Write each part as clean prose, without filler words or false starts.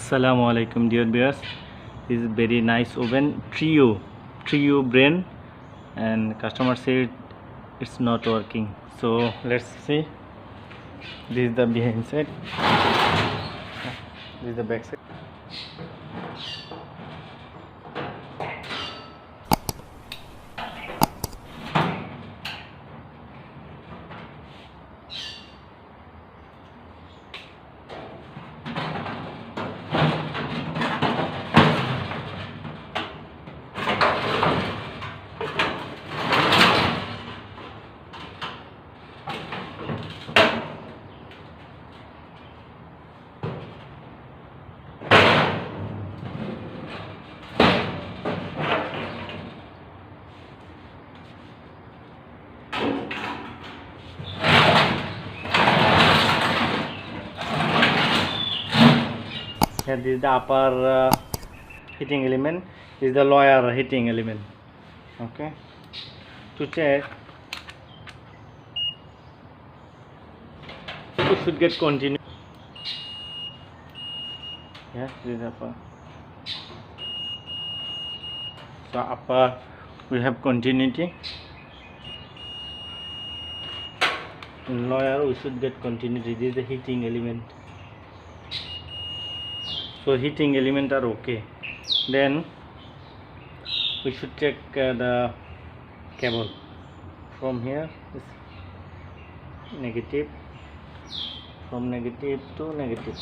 Assalamu alaikum dear viewers. This is very nice oven trio brand, and customer said it's not working. So let's see. This is the behind side. This is the back side. And this is the upper heating element. This is the lower heating element. Okay. To check, you should get continue. Yeah, this is upper. So upper we have continuity. In lower we should get continuity. This is the heating element. So heating element are okay. Then we should check the cable from here. This negative, from negative to negative.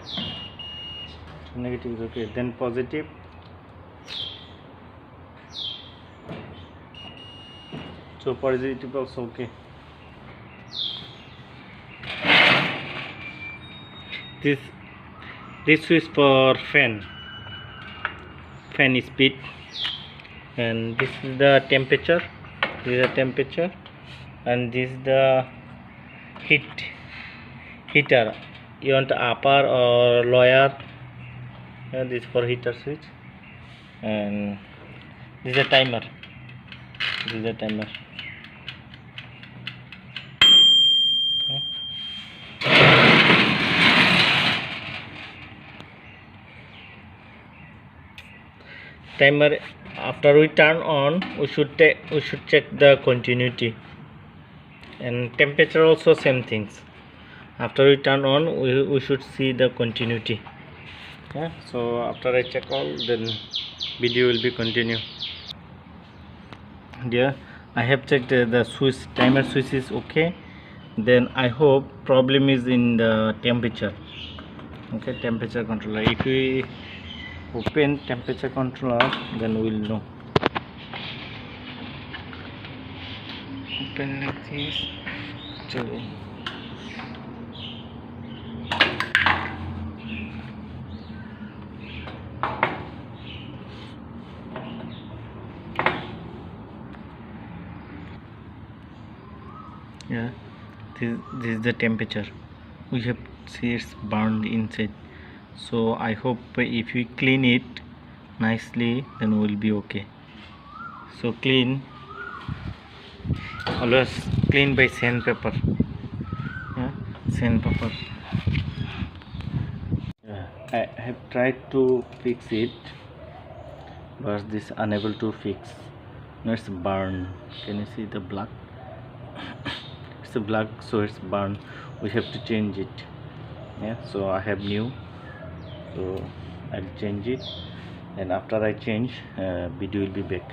So negative is okay. Then positive. So positive also okay. This is for fan speed, and this is the temperature. This is the temperature, and this is the heater. You want upper or lower? This is for heater switch, and this is a timer. This is a timer. Timer, after we turn on, we should check the continuity, and temperature also same things. After we turn on, we should see the continuity. Yeah, so after I check all, then video will be continue. Dear, I have checked the switch, timer switch is okay. Then I hope problem is in the temperature. Okay, temperature controller. If we open temperature controller, then we will know. Open like this. Actually, yeah, this is the temperature. We have see it's burned inside. So I hope if we clean it nicely, then we'll be okay. So clean, always clean by sandpaper. Yeah, sandpaper. Yeah, I have tried to fix it, but this unable to fix. No, it's burned. Can you see the black? It's a black, so it's burned. We have to change it. Yeah, so I have new. So I'll change it, and after I change, video will be back.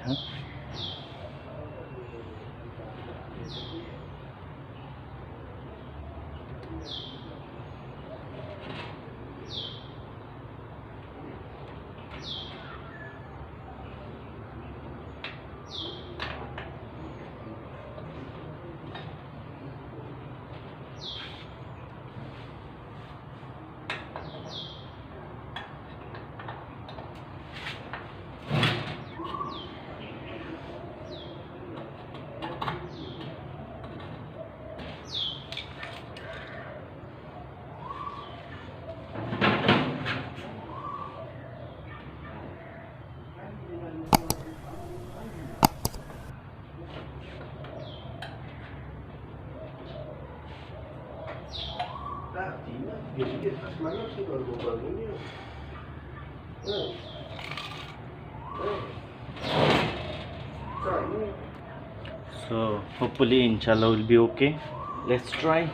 So hopefully inshallah will be okay. Let's try.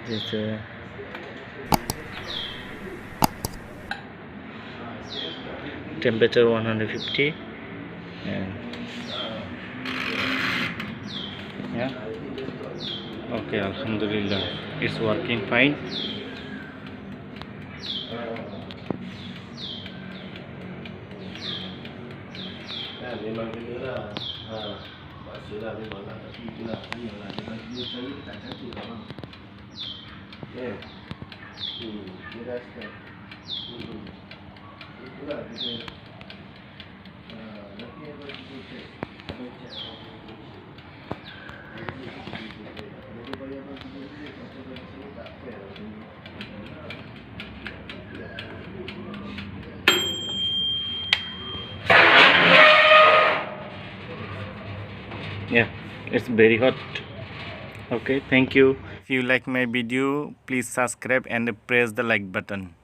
It's temperature 150 and yeah, okay, alhamdulillah, it's working fine. Memang kena lah. Paksa lah memang lah. Tapi itulah tanya lah. Dia bagi saya tak cantik lah bang. Dia dah start. Itulah dia. Nanti yang bagi dia check. Kalau check. Kalau dia bayar bagi dia, macam bagi saya tak fair lah. Yeah, it's very hot. Okay, thank you. If you like my video, please subscribe and press the like button.